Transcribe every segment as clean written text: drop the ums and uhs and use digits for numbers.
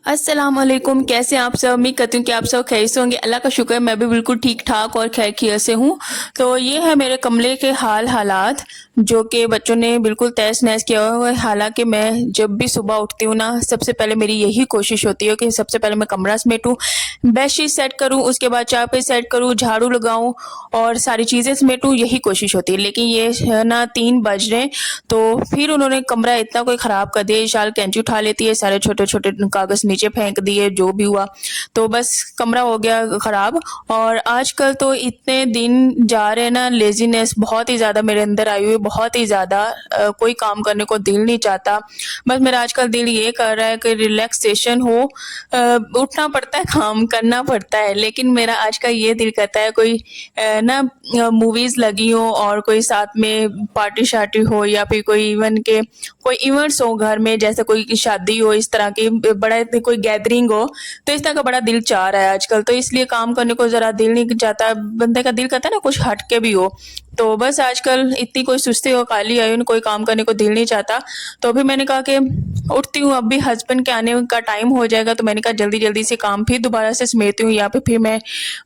अस्सलाम वालेकुम। कैसे हैं आप सब? उम्मीद करती हूँ कि आप सब खैरियत से होंगे। अल्लाह का शुक्र है मैं भी बिल्कुल ठीक ठाक और खैर खैरियत से हूँ। तो ये है मेरे कमरे के हालात जो कि बच्चों ने बिल्कुल तहस नहस किया हुआ है। हालांकि मैं जब भी सुबह उठती हूँ ना, सबसे पहले मेरी यही कोशिश होती है कि सबसे पहले मैं कमरा समेटूँ, बेडशीट सेट करूँ, उसके बाद चारपाई सेट करूँ, झाड़ू लगाऊँ और सारी चीज़ें समेटूँ, यही कोशिश होती है। लेकिन ये है ना 3 बज रहे हैं, तो फिर उन्होंने कमरा इतना कोई ख़राब कर दिया। इशाल कैंची उठा लेती है, सारे छोटे-छोटे कागज़ नीचे फेंक दिए, जो भी हुआ। तो बस कमरा हो गया ख़राब। और आजकल तो इतने दिन जा रहे हैं ना, लेज़ीनेस बहुत ही ज़्यादा मेरे अंदर आई हुई है, बहुत ही ज़्यादा कोई काम करने को दिल नहीं चाहता। बस मेरा आजकल दिल ये कर रहा है कि रिलैक्सेशन हो, उठना पड़ता है, काम करना पड़ता है, लेकिन मेरा आज का ये दिल करता है कोई ना मूवीज़ लगी हो और कोई साथ में पार्टी-शार्टी हो या फिर कोई कोई इवेंट्स हो घर में, जैसे कोई की शादी हो, इस तरह की बड़ा कोई गैदरिंग हो, तो इस तरह का बड़ा दिल चाह रहा है आजकल। तो इसलिए काम करने को ज़रा दिल नहीं चाहता, बंदे का दिल करता है ना कुछ हट के भी हो। तो बस आजकल इतनी कोई सुस्ती और काहली आई हो, कोई काम करने को दिल नहीं चाहता। तो अभी मैंने कहा कि उठती हूँ, अब भी हस्बैंड के आने का टाइम हो जाएगा, तो मैंने कहा जल्दी-जल्दी से काम फिर दोबारा से समेटती हूँ। यहाँ पे फिर मैं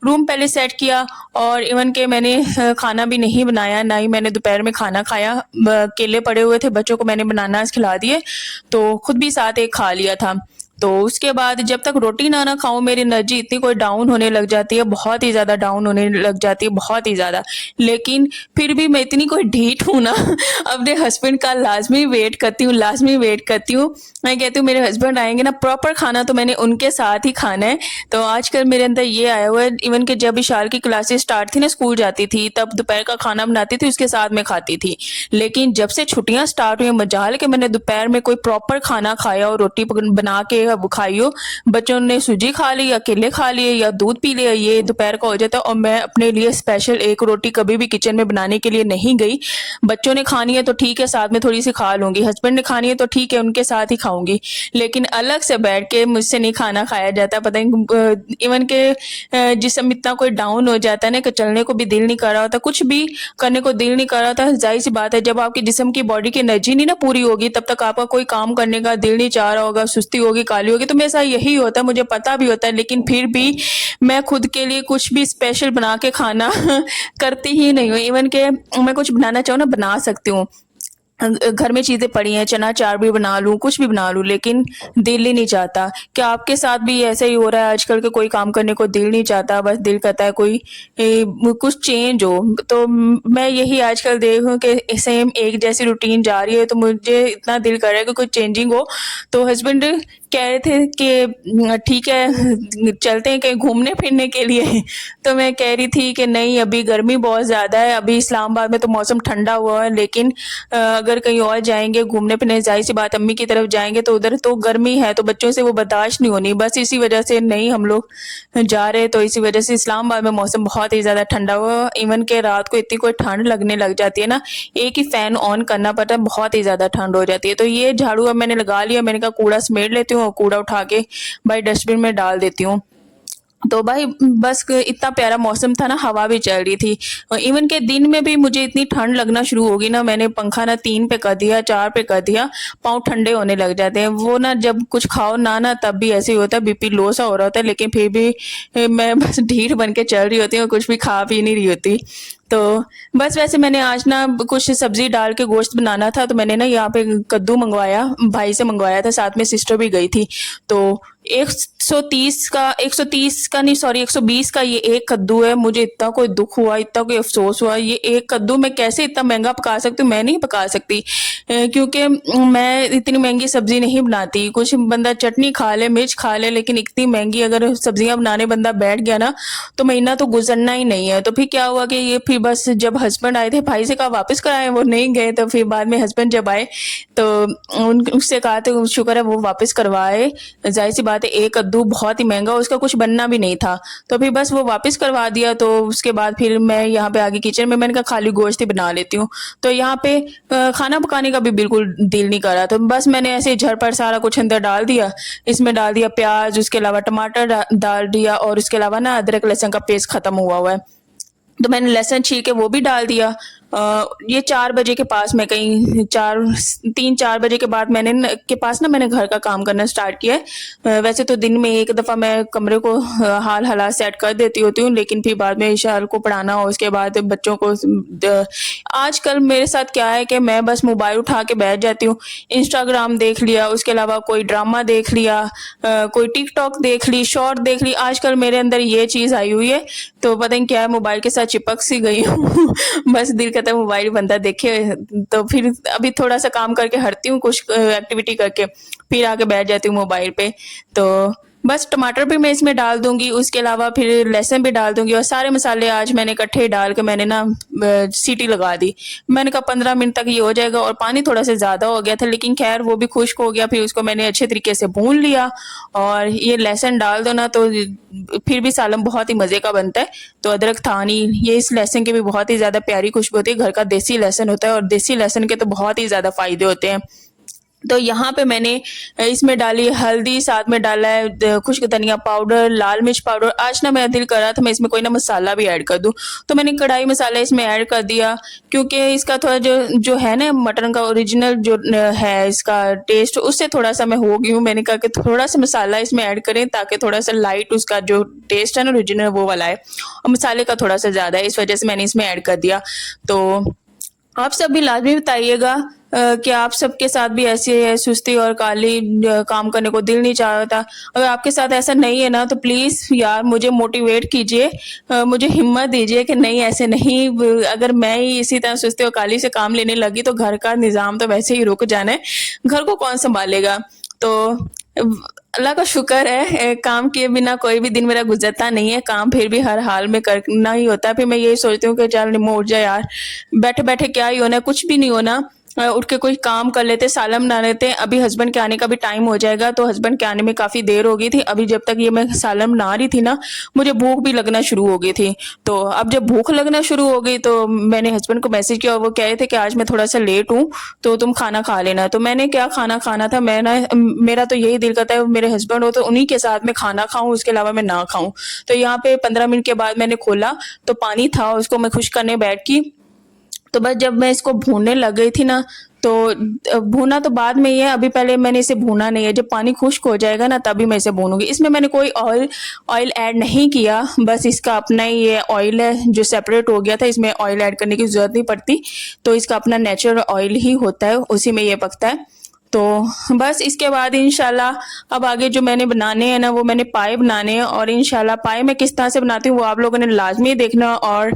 रूम पहले सेट किया और इवन के मैंने खाना भी नहीं बनाया, ना ही मैंने दोपहर में खाना खाया। केले पड़े हुए थे, बच्चों को मैंने बनानास खिला दिए, तो खुद भी साथ एक खा लिया था। तो उसके बाद जब तक रोटी ना खाऊँ, मेरी एनर्जी इतनी कोई डाउन होने लग जाती है, बहुत ही ज़्यादा डाउन होने लग जाती है, बहुत ही ज़्यादा। लेकिन फिर भी मैं इतनी कोई ढीठ हूँ ना, अपने हस्बैंड का लाज़मी वेट करती हूँ, लाज़मी वेट करती हूँ। मैं कहती हूँ मेरे हस्बैंड आएँगे ना, प्रॉपर खाना तो मैंने उनके साथ ही खाना है। तो आजकल मेरे अंदर ये आया हुआ है, इवन कि जब इशाल की क्लासेस स्टार्ट थी ना, स्कूल जाती थी, तब दोपहर का खाना बनाती थी, उसके साथ मैं खाती थी। लेकिन जब से छुट्टियाँ स्टार्ट हुई, मजाल कि मैंने दोपहर में कोई प्रॉपर खाना खाया और रोटी बना के अब खाई हो। बच्चों ने सूजी खा ली या केले खा लिए या दूध पी लिया, ये दोपहर का हो जाता है। और मैं अपने लिए स्पेशल एक रोटी कभी भी किचन में बनाने के लिए नहीं गई। बच्चों ने खानी है तो ठीक है, साथ में थोड़ी सी खा लूंगी, हस्बैंड ने खानी है तो ठीक है, उनके साथ ही खाऊंगी, लेकिन अलग से बैठ के मुझसे नहीं खाना खाया जाता। पता नहीं इवन के जिसम इतना कोई डाउन हो जाता है ना कि चलने को भी दिल नहीं कर रहा होता, कुछ भी करने को दिल नहीं कर रहा था। जाहिर सी बात है, जब आपके जिस्म की बॉडी की एनर्जी नहीं ना पूरी होगी, तब तक आपका कोई काम करने का दिल नहीं चाह रहा होगा, सुस्ती होगी, काली होगी। तो मेरे साथ यही होता है, मुझे पता भी होता है, लेकिन फिर भी मैं खुद के लिए कुछ भी स्पेशल बना के खाना करती ही नहीं हूँ। इवन के मैं कुछ बनाना चाहूँ ना, बना सकती हूँ, घर में चीज़ें पड़ी हैं, चना चाट भी बना लूँ, कुछ भी बना लूँ, लेकिन दिल ही नहीं चाहता। क्या आपके साथ भी ऐसा ही हो रहा है आजकल के? कोई काम करने को दिल नहीं चाहता, बस दिल करता है कोई कुछ चेंज हो। तो मैं यही आजकल देख रही हूँ कि सेम एक जैसी रूटीन जा रही है, तो मुझे इतना दिल कर रहा है कि कुछ चेंजिंग हो। तो हस्बैंड कह रहे थे कि ठीक है चलते हैं कहीं घूमने फिरने के लिए। तो मैं कह रही थी कि नहीं, अभी गर्मी बहुत ज़्यादा है, अभी इस्लामाबाद में तो मौसम ठंडा हुआ है, लेकिन अगर कहीं और जाएंगे घूमने फिरने, जाहिर सी बात अम्मी की तरफ जाएंगे तो उधर तो गर्मी है, तो बच्चों से वो बर्दाश्त नहीं होनी। बस इसी वजह से नहीं हम लोग जा रहे, तो इसी वजह से इस्लामाबाद में मौसम बहुत ही ज़्यादा ठंडा हुआ। इवन के रात को इतनी कोई ठंड लगने लग जाती है ना, एक ही फ़ैन ऑन करना पड़ता है, बहुत ही ज़्यादा ठंड हो जाती है। तो ये झाड़ू अब मैंने लगा लिया, मैंने कहा कूड़ा समेट लेती हूँ और कूड़ा उठा के भाई डस्टबिन में डाल देती हूँ। तो भाई बस इतना प्यारा मौसम था ना, हवा भी चल रही थी। और इवन के दिन में भी मुझे इतनी ठंड लगना शुरू होगी ना, मैंने पंखा ना 3 पे कर दिया, 4 पे कर दिया, पाँव ठंडे होने लग जाते हैं। वो ना जब कुछ खाओ ना तब भी ऐसे ही होता है, बीपी लो सा हो रहा होता है, लेकिन फिर भी मैं बस ढीठ बन के चल रही होती हूँ, कुछ भी खा पी नहीं रही होती। तो बस वैसे मैंने आज ना कुछ सब्जी डाल के गोश्त बनाना था, तो मैंने ना यहाँ पे कद्दू मंगवाया, भाई से मंगवाया था, साथ में सिस्टर भी गई थी। तो 130 का नहीं, सॉरी 120 का ये एक कद्दू है। मुझे इतना कोई दुख हुआ, इतना कोई अफसोस हुआ, ये एक कद्दू मैं कैसे इतना महंगा पका सकती हूँ? मैं नहीं पका सकती, क्योंकि मैं इतनी महंगी सब्जी नहीं बनाती। कुछ बंदा चटनी खा ले, मिर्च खा ले, लेकिन इतनी महंगी अगर सब्जियां बनाने बंदा बैठ गया ना, तो महीना तो गुजरना ही नहीं है। तो फिर क्या हुआ कि ये फिर बस जब हस्बैंड आए थे, भाई से कहा वापस कराएं, वो नहीं गए। तो फिर बाद में हस्बैंड जब आए तो उससे कहा तो शुक्र है वो वापस करवाए। जाहिर सी बात है, एक कद्दू बहुत ही महंगा, उसका कुछ बनना भी नहीं था, तो फिर बस वो वापस करवा दिया। तो उसके बाद फिर मैं यहाँ पे आगे किचन में, मैंने कहा खाली गोश्त ही बना लेती हूँ। तो यहाँ पे खाना पकाने का भी बिल्कुल दिल नहीं कर रहा, तो बस मैंने ऐसे झटपट सारा कुछ अंदर डाल दिया। इसमें डाल दिया प्याज, उसके अलावा टमाटर डाल दिया, और उसके अलावा ना अदरक लहसुन का पेस्ट खत्म हुआ हुआ है, तो मैंने लहसुन छील के वो भी डाल दिया। ये 4 बजे के पास मैं कहीं 3-4 बजे के बाद मैंने घर का काम करना स्टार्ट किया है। वैसे तो दिन में एक दफ़ा मैं कमरे को हाल हालात सेट कर देती होती हूँ, लेकिन फिर बाद में ईशान को पढ़ाना हो, उसके बाद बच्चों को आजकल मेरे साथ क्या है कि मैं बस मोबाइल उठा के बैठ जाती हूँ, इंस्टाग्राम देख लिया, उसके अलावा कोई ड्रामा देख लिया, कोई टिकटॉक देख ली, शॉर्ट देख ली। आजकल मेरे अंदर ये चीज़ आई हुई है, तो पता नहीं क्या है, मोबाइल के साथ चिपक सी गई हूँ। बस दिल कहता है मोबाइल बंदा देखे, तो फिर अभी थोड़ा सा काम करके हटती हूँ, कुछ एक्टिविटी करके फिर आके बैठ जाती हूँ मोबाइल पे। तो बस टमाटर भी मैं इसमें डाल दूंगी, उसके अलावा फिर लहसुन भी डाल दूंगी, और सारे मसाले आज मैंने इकट्ठे डाल के मैंने ना सीटी लगा दी। मैंने कहा 15 मिनट तक ये हो जाएगा, और पानी थोड़ा सा ज़्यादा हो गया था, लेकिन खैर वो भी खुश्क हो गया। फिर उसको मैंने अच्छे तरीके से भून लिया, और ये लहसुन डाल दो ना तो फिर भी सालन बहुत ही मज़े का बनता है। तो अदरक था नहीं, ये इस लहसुन की भी बहुत ही ज़्यादा प्यारी खुशबू होती है, घर का देसी लहसुन होता है, और देसी लहसुन के तो बहुत ही ज़्यादा फ़ायदे होते हैं। तो यहाँ पे मैंने इसमें डाली हल्दी, साथ में डाला है खुश्क धनिया पाउडर, लाल मिर्च पाउडर। आज ना मेरा दिल कर रहा था मैं इसमें कोई ना मसाला भी ऐड कर दूं, तो मैंने कढ़ाई मसाला इसमें ऐड कर दिया, क्योंकि इसका थोड़ा जो जो है ना मटन का ओरिजिनल जो है इसका टेस्ट, उससे थोड़ा सा मैं हो गई हूँ। मैंने कहा कि थोड़ा सा मसाला इसमें ऐड करें, ताकि थोड़ा सा लाइट उसका जो टेस्ट है ना ओरिजिनल वो वाला है, और मसाले का थोड़ा सा ज़्यादा है, इस वजह से मैंने इसमें ऐड कर दिया। तो आप सब भी लाजमी बताइएगा कि आप सबके साथ भी ऐसी है सुस्ती और काली, काम करने को दिल नहीं चाहता। अगर आपके साथ ऐसा नहीं है ना, तो प्लीज़ यार मुझे मोटिवेट कीजिए, मुझे हिम्मत दीजिए कि नहीं ऐसे नहीं। अगर मैं ही इसी तरह सुस्ती और काली से काम लेने लगी तो घर का निज़ाम तो वैसे ही रुक जाना है, घर को कौन संभालेगा। तो अल्लाह का शुक्र है, काम किए बिना कोई भी दिन मेरा गुजरता नहीं है, काम फिर भी हर हाल में करना ही होता है। फिर मैं यही सोचती हूँ कि चल निम्मो उठ जा यार, बैठे बैठे क्या ही होना है, कुछ भी नहीं होना, उठ के कोई काम कर लेते, सालन बना लेते। अभी हस्बैंड के आने का भी टाइम हो जाएगा, तो हस्बैंड के आने में काफ़ी देर हो गई थी। अभी जब तक ये मैं सालन बना रही थी ना, मुझे भूख भी लगना शुरू हो गई थी। तो अब जब भूख लगना शुरू हो गई, तो मैंने हस्बैंड को मैसेज किया, और वो कह रहे थे कि आज मैं थोड़ा सा लेट हूँ, तो तुम खाना खा लेना। तो मैंने क्या खाना खाना था, मैं ना मेरा तो यही दिल करता है मेरे हस्बैंड हो तो उन्हीं के साथ में खाना खाऊं, उसके अलावा मैं ना खाऊं। तो यहाँ पे 15 मिनट के बाद मैंने खोला, तो पानी था, उसको मैं खुश करने बैठ की। तो बस जब मैं इसको भूनने लग गई थी ना, तो भूना तो बाद में ही है, अभी पहले मैंने इसे भूना नहीं है। जब पानी खुश्क हो जाएगा ना, तभी मैं इसे भूनूंगी। इसमें मैंने कोई ऑयल ऐड नहीं किया, बस इसका अपना ही ये ऑयल है जो सेपरेट हो गया था, इसमें ऑयल ऐड करने की ज़रूरत नहीं पड़ती। तो इसका अपना नेचुरल ऑयल ही होता है, उसी में ये पकता है। तो बस इसके बाद इंशाल्लाह अब आगे जो मैंने बनाने हैं ना, वो मैंने पाए बनाने हैं, और इंशाल्लाह पाए मैं किस तरह से बनाती हूँ वो आप लोगों ने लाजमी देखना। और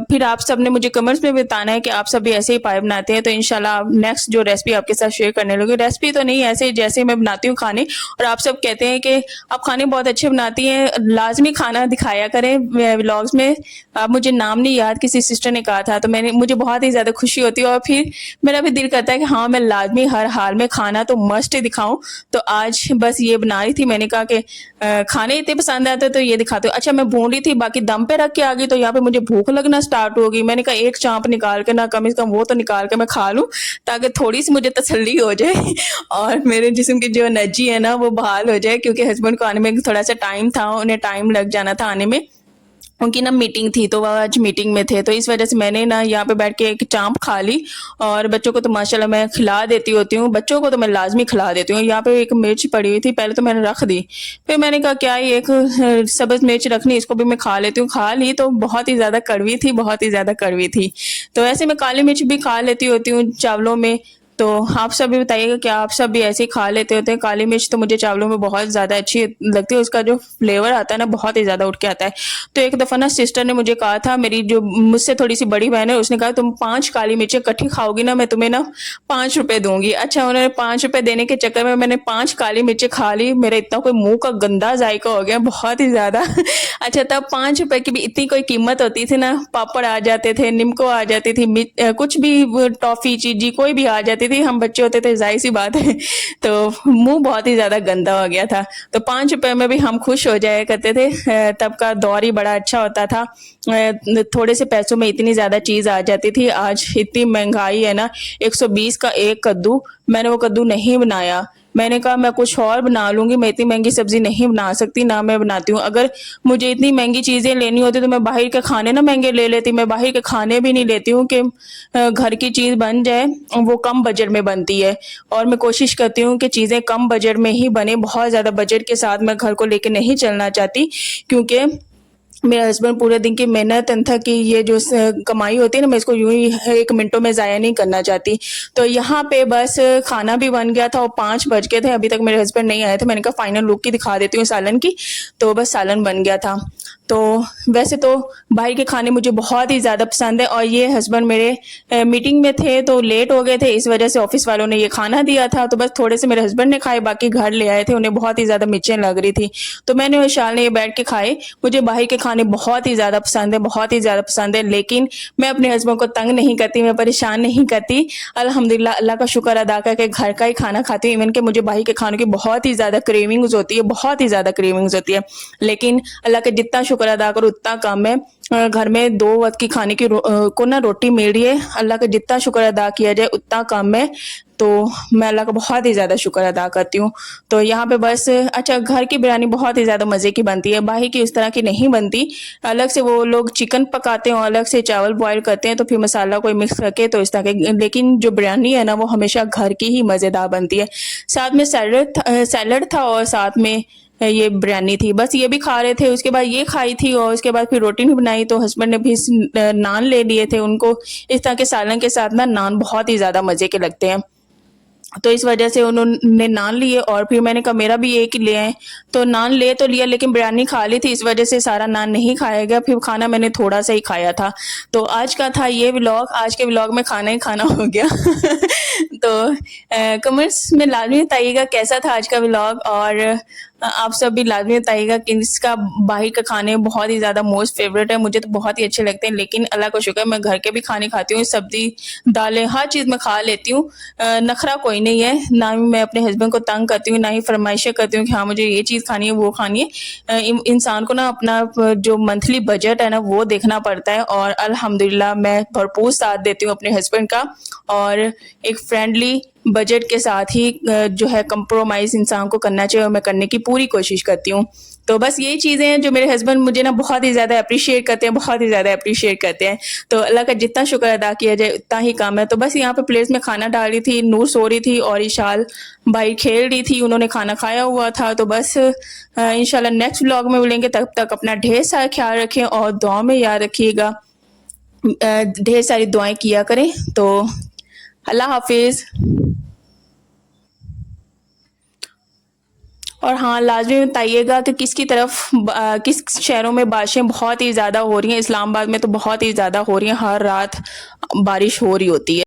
फिर आप सब ने मुझे कमेंट्स में बताना है कि आप सब भी ऐसे ही पाए बनाते हैं। तो इंशाल्लाह नेक्स्ट जो रेसिपी आपके साथ शेयर करने लगी, रेसिपी तो नहीं, ऐसे जैसे मैं बनाती हूँ खाने, और आप सब कहते हैं कि आप खाने बहुत अच्छे बनाती हैं, लाजमी खाना दिखाया करें व्लॉग्स में। आप मुझे नाम नहीं याद, किसी सिस्टर ने कहा था, तो मुझे बहुत ही ज़्यादा खुशी होती है, और फिर मेरा भी दिल करता है कि हाँ मैं लाजमी हर हाल में खाना तो मस्ट ही दिखाऊं। तो आज बस ये बना रही थी, मैंने कहा कि खाने इतने पसंद आते तो ये दिखाते हो। अच्छा मैं भून रही थी, बाकी दम पे रख के आ गई, तो यहाँ पे मुझे भूख लगना स्टार्ट हो गई। मैंने कहा एक चांप निकाल के ना, कम से कम वो तो निकाल के मैं खा लूँ, ताकि थोड़ी सी मुझे तसल्ली हो जाए और मेरे जिस्म की जो एनर्जी है ना वो बहाल हो जाए, क्योंकि हस्बैंड को आने में थोड़ा सा टाइम था, उन्हें टाइम लग जाना था आने में, उनकी ना मीटिंग थी, तो वह आज मीटिंग में थे। तो इस वजह से मैंने ना यहाँ पे बैठ के एक चांप खा ली, और बच्चों को तो माशाल्लाह मैं खिला देती होती हूँ, बच्चों को तो मैं लाजमी खिला देती हूँ। यहाँ पे एक मिर्च पड़ी हुई थी, पहले तो मैंने रख दी, फिर मैंने कहा क्या ही एक सब्ज मिर्च रखनी, इसको भी मैं खा लेती हूँ। खा ली तो बहुत ही ज़्यादा कड़वी थी, बहुत ही ज़्यादा कड़वी थी। तो ऐसे मैं काली मिर्च भी खा लेती होती हूँ चावलों में। तो आप सब भी बताइएगा कि आप सब भी ऐसे ही खा लेते होते हैं। काली मिर्च तो मुझे चावलों में बहुत ज़्यादा अच्छी लगती है, उसका जो फ्लेवर आता है ना बहुत ही ज़्यादा उठ के आता है। तो एक दफ़ा ना सिस्टर ने मुझे कहा था, मेरी जो मुझसे थोड़ी सी बड़ी बहन है, उसने कहा तुम 5 काली मिर्चें इकट्ठी खाओगी ना, मैं तुम्हें ना 5 रुपये दूंगी। अच्छा उन्होंने 5 रुपये देने के चक्कर में मैंने 5 काली मिर्चें खा ली, मेरा इतना कोई मुँह का गंदा जायका हो गया, बहुत ही ज़्यादा। अच्छा तब 5 रुपये की भी इतनी कोई कीमत होती थी ना, पापड़ आ जाते थे, निम्को आ जाती थी, कुछ भी टॉफ़ी चीजी कोई भी आ जाती थी, हम बच्चे होते थे जाहिर सी बात है, तो मुंह बहुत ही ज़्यादा गंदा हो गया था। तो 5 रुपये में भी हम खुश हो जाया करते थे, तब का दौर ही बड़ा अच्छा होता था। थोड़े से पैसों में इतनी ज़्यादा चीज़ आ जाती थी। आज इतनी महंगाई है ना, 120 का एक कद्दू, मैंने वो कद्दू नहीं बनाया, मैंने कहा मैं कुछ और बना लूँगी, मैं इतनी महंगी सब्ज़ी नहीं बना सकती, ना मैं बनाती हूँ। अगर मुझे इतनी महंगी चीज़ें लेनी होती तो मैं बाहर के खाने ना महंगे ले लेती, मैं बाहर के खाने भी नहीं लेती हूँ कि घर की चीज़ बन जाए, वो कम बजट में बनती है। और मैं कोशिश करती हूँ कि चीज़ें कम बजट में ही बने, बहुत ज़्यादा बजट के साथ मैं घर को लेके नहीं चलना चाहती, क्योंकि मेरे हस्बैंड पूरे दिन की मेहनत था कि ये जो कमाई होती है ना, मैं इसको यूं ही 1 मिनटों में ज़ाया नहीं करना चाहती। तो यहाँ पे बस खाना भी बन गया था और 5 बज गए थे, अभी तक मेरे हस्बैंड नहीं आए थे। मैंने कहा फाइनल लुक ही दिखा देती हूँ सालन की, तो बस सालन बन गया था। तो वैसे तो बाहर के खाने मुझे बहुत ही ज़्यादा पसंद है, और ये हस्बैंड मेरे मीटिंग में थे तो लेट हो गए थे, इस वजह से ऑफिस वालों ने ये खाना दिया था, तो बस थोड़े से मेरे हस्बैंड ने खाए, बाकी घर ले आए थे, उन्हें बहुत ही ज़्यादा मिर्चें लग रही थी, तो मैंने और विशाल ने ये बैठ के खाए। मुझे बाहर के खाने बहुत ही ज़्यादा पसंद है, बहुत ही ज़्यादा पसंद है, लेकिन मैं अपने हस्बैंड को तंग नहीं करती, मैं परेशान नहीं करती। अल्हम्दुलिल्लाह, अल्लाह का शुक्र अदा करके घर का ही खाना खाती हूँ। इवन कि मुझे बाहर के खानों की बहुत ही ज़्यादा क्रेविंग्स होती है, बहुत ही ज़्यादा क्रेविंग्स होती है, लेकिन अल्लाह का जितना शुक्र अदा करो उतना कम है। घर में 2 वक्त की खाने की को ना रोटी मिल रही है, अल्लाह का जितना शुक्र अदा किया जाए उतना कम है, तो मैं अल्लाह का बहुत ही ज़्यादा शुक्र अदा करती हूँ। तो यहाँ पे बस अच्छा, घर की बिरयानी बहुत ही ज़्यादा मज़े की बनती है, बाहर की उस तरह की नहीं बनती। अलग से वो लोग चिकन पकाते हैं और अलग से चावल बॉयल करते हैं, तो फिर मसाला कोई मिक्स करके तो इस तरह के, लेकिन जो बिरयानी है ना वो हमेशा घर की ही मज़ेदार बनती है। साथ में सैलड था और साथ में ये बिरयानी थी, बस ये भी खा रहे थे। उसके बाद ये खाई थी और उसके बाद फिर रोटी नहीं बनाई, तो हस्बैंड ने भी नान ले लिए थे। उनको इस तरह के सालन के साथ ना नान बहुत ही ज़्यादा मज़े के लगते हैं, तो इस वजह से उन्होंने नान लिए, और फिर मैंने कहा मेरा भी एक ही ले आए, तो नान ले तो लिया, लेकिन बिरयानी खा ली थी, इस वजह से सारा नान नहीं खाया गया, फिर खाना मैंने थोड़ा सा ही खाया था। तो आज का था ये व्लॉग, आज के व्लॉग में खाना ही खाना हो गया। तो कमेंट्स में लाजमी बताइएगा कैसा था आज का व्लॉग, और आप सब भी लाजमी बताइएगा कि इसका बाहर का खाने बहुत ही ज़्यादा मोस्ट फेवरेट है, मुझे तो बहुत ही अच्छे लगते हैं, लेकिन अल्लाह का शुक्र मैं घर के भी खाने खाती हूँ, सब्जी दालें हर चीज़ मैं खा लेती हूँ। नखरा कोई नहीं है, ना ही मैं अपने हस्बैंड को तंग करती हूँ, ना ही फरमाइशें करती हूँ कि हाँ मुझे ये चीज़ खानी है वो खानी है। इंसान को ना अपना जो मंथली बजट है ना वो देखना पड़ता है, और अल्हम्दुलिल्लाह मैं भरपूर साथ देती हूँ अपने हस्बैंड का, और एक फ्रेंडली बजट के साथ ही जो है कंप्रोमाइज़ इंसान को करना चाहिए, और मैं करने की पूरी कोशिश करती हूँ। तो बस यही चीज़ें हैं जो मेरे हस्बैंड मुझे ना बहुत ही ज़्यादा अप्रिशिएट करते हैं, बहुत ही ज़्यादा अप्रिशिएट करते हैं। तो अल्लाह का जितना शुक्र अदा किया जाए उतना ही कम है। तो बस यहाँ पे प्लेट्स में खाना डाल रही थी, नूर सो रही थी और इशाल भाई खेल रही थी, उन्होंने खाना खाया हुआ था। तो बस इंशाल्लाह नेक्स्ट व्लॉग में मिलेंगे, तब तक अपना ढेर सारा ख्याल रखें और दुआ में याद रखिएगा, ढेर सारी दुआएं किया करें। तो अल्लाह हाफिज़। और हाँ, लाजमी बताइएगा कि किसकी तरफ किस शहरों में बारिशें बहुत ही ज़्यादा हो रही हैं। इस्लामाबाद में तो बहुत ही ज़्यादा हो रही हैं, हर रात बारिश हो रही होती है।